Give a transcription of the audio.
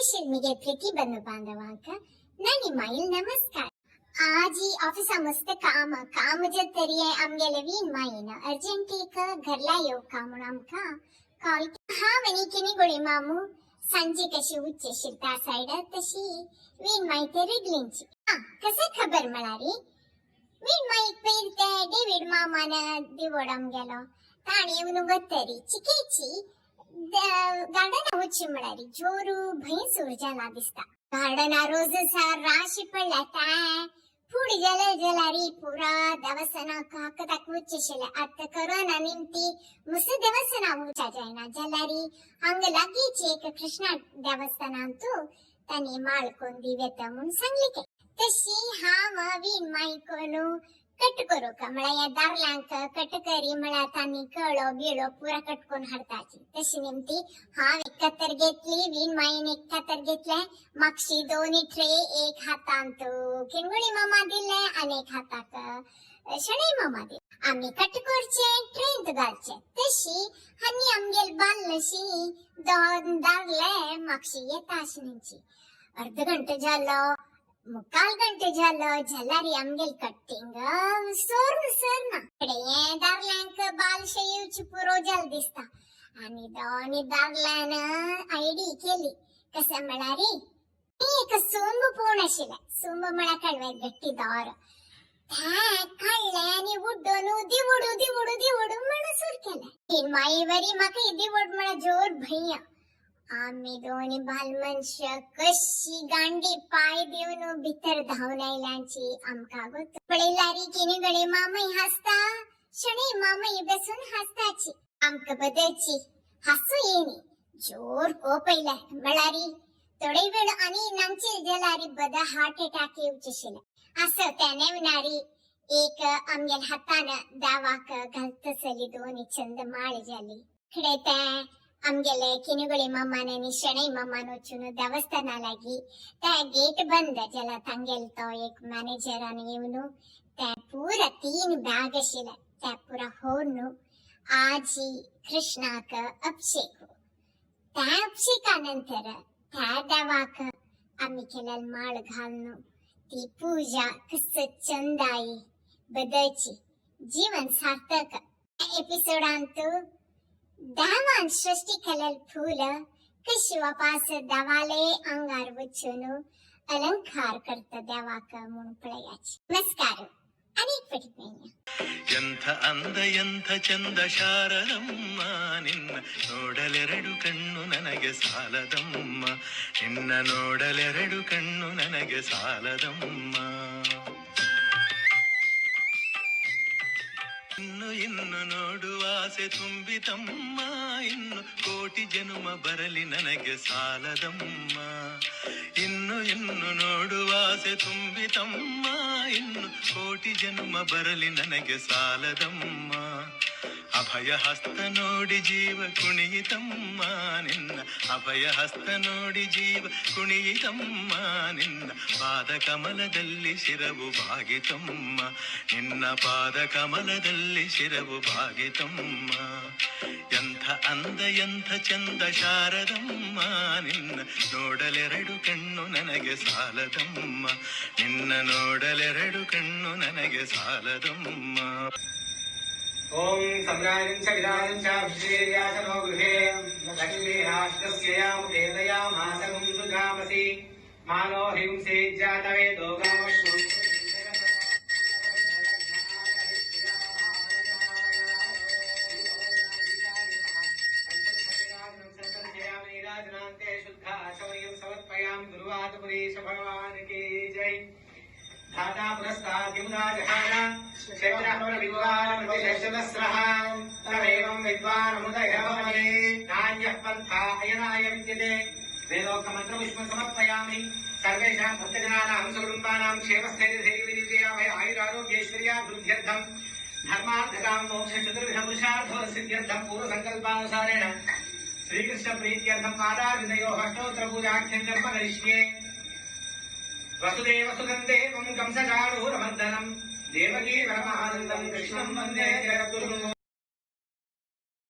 ಶಿಲ್ಮಿಗೆ ಪ್ರೀತಿ ಬಂಧು ಬಾಂಧವಾಂಕ ನಾನು ಮಾಯಿಲ್ ನಮಸ್ಕಾರ. आजी ऑफिसा मस्त काम जतरिये आमगेले वीन मायन अर्जंटीक घरला येऊ का म्हणून आमका कॉल हा वनी किनी गोळी मामू सांजी कशी उच्चे शिरता साइड तशी वीन माहिती रिडलिंची कसे खबर मळारी वीन माईक पेरते डेविड मामान दिवडम गेलो ताणी येऊन गतरी चिकेची गार्डन हुच्ची मळारी जोरू भैंसूर जाला दिसता गार्डन रोज सा राशी पडला पुढे जलारी पुरा देवस्थाना हाकता ಕೂಚಿಶಿಲೆ ಅತ್ತ ಕರೋನಾ ನಿಂತಿ ಮುಸು ದೇವಸ್ಥಾನ ಊಚಾ ಜೈನ ಜಲಾರಿ ಹಂಗ ಲಗೀಚಿ ಏಕ ಕೃಷ್ಣ ದೇವಸ್ಥಾನ ಅಂತೂ ತನಿ ಮಾಳ್ಕೊಂದಿವೆತ ಮುನ್ ಸಂಗ್ಲಿಕೆ तशी हाव वीन माईकोनु कटकरो कमळया दारलांक कटकरी मला तानी कळो बिळो पुरा कटकोन हडताची तशी नेमती हाव एकतर घेतली वीन माईन एकतर घेतले मागशी दोन्ही ट्रे एक हातांत किंगुळी मामा दिले आणि एक हाताक शणै मामा दिले आम्ही कटकोरचे ट्रेंत घालचे तशी हनी आमगेल बालशी दोन दारले मागशी येताशनीची अर्ध घंटे झालो मुक्काल घंटे झालं झलारी आमगेल कट्टिंग सोरना दारल्यांक बाल शेवची पुरो जल दिसता आणि दोन्ही दारल्यान आयडी केली कसं म्हणारी एक सोंब पोण आशिल्ले सोंब म्हणा कळवे गट्टी दार काढले आणि उड्डोन दिवडू म्हणून सुरू केलं माई वरी म्हाका दिवड म्हणा जोर भैया आम्ही दोन्ही बाल मनुष्य कशी गांडी पाय देऊन भितर धावून आयल्यांची आमका गोत पळयलारी किनी गळे मामई हसता शणै मामई बसून हसताची आमका बदलची हसू येणी जोर कोपयला मळारी थोडे वेळ आणि नांची जलारी बदा हार्ट अटॅक येऊचेशिले असं त्याने उनारी एक आमगेल हातान दावाक घालतसली दोन्ही चंद माळ झाली खडे त्या आमगेले किनुगळे मामाने शणै मामान वचून देवस्थानालागी त्या गेट बंद जला तांगेल तो एक मॅनेजर आणि येऊन त्या पुरा 3 बॅग आशिल्ले त्या पुरा होऊन आजी कृष्णाक अभिषेक त्या अभिषेकानंतर त्या देवाक आम्ही केलेल माळ घालून ती पूजा कस चंदाई बदलची जीवन सार्थक एपिसोडांत दावान सृष्टी केलेल फूल कशी वापस दवाले अंगार वचून अलंकार करता देवाक म्हणून पळयाची नमस्कार अनेक पटी ಎಂಥ ಅಂದ ಎಂಥ ಚಂದ ಶಾರದಮ್ಮ ನಿನ್ನ ನೋಡಲೆರಡು ಕಣ್ಣು ನನಗೆ ಸಾಲದಮ್ಮ ನಿನ್ನ ನೋಡಲೆರಡು ಕಣ್ಣು ನನಗೆ ಸಾಲದಮ್ಮ ಇನ್ನು ನೋಡುವ ಆಸೆ ತುಂಬಿತಮ್ಮ ಇನ್ನು ಕೋಟಿ ಜನುಮ ಬರಲಿ ನನಗೆ ಸಾಲದಮ್ಮ ಇನ್ನು ನೋಡುವ ಆಸೆ ತುಂಬಿತಮ್ಮ ಇನ್ನು ಕೋಟಿ ಜನುಮ ಬರಲಿ ನನಗೆ ಸಾಲದಮ್ಮ ಅಭಯ ಹಸ್ತ ನೋಡಿ ಜೀವ ಕುಣಿಯಿತಮ್ಮ ನಿನ್ನ ಅಭಯ ಹಸ್ತ ನೋಡಿ ಜೀವ ಕುಣಿಯಿತಮ್ಮ ನಿನ್ನ ಪಾದ ಕಮಲದಲ್ಲಿ ಶಿರವು ಭಾಗಿತಮ್ಮ ನಿನ್ನ ಪಾದ ಕಮಲದಲ್ಲಿ ಶಿರವು ಭಾಗಿತಮ್ಮ ಎಂಥ ಅಂದ ಎಂಥ ಚಂದ ಶಾರದಮ್ಮ ನಿನ್ನ ನೋಡಲೆರಡು ಕಣ್ಣು ನನಗೆ ಸಾಲದಮ್ಮ ನಿನ್ನ ನೋಡಲೆರಡು ಕಣ್ಣು ನನಗೆ ಸಾಲದಮ್ಮ ओम सम्राजं च विदानं च विश्वेर्यासनो गृहे लक्ष्मी राष्ट्रस्य यामुदेदयामासं सुधामसि मानो हिंसे जातवे दोगामश्नु भगवान की जय धाता पुरस्कार किमुदा जहाना क्षेत्रहर विद्वान् प्रतिशतस्रः तमेवं विद्वान् मुदयभवने नान्यः पन्था अयनाय विद्यते वेदोक्तमन्त्रपुष्पं समर्पयामि सर्वेषां भक्तजनानां सुकुटुम्बानां क्षेमस्थैर्यधैर्यविजयामय आयुरारोग्यैश्वर्याभिवृद्ध्यर्थं धर्मार्थकां मोक्षचतुर्विधपुरुषार्थो सिद्ध्यर्थं पूर्वसङ्कल्पानुसारेण श्रीकृष्णप्रीत्यर्थं पादार्विदयोः अष्टोत्तरपूजाख्यं कर्म करिष्ये वसुदेव सुतं देवं कंसचाणूरमर्दनं देवकी परमानन्दं कृष्णं वन्दे जगद्गुरुम्।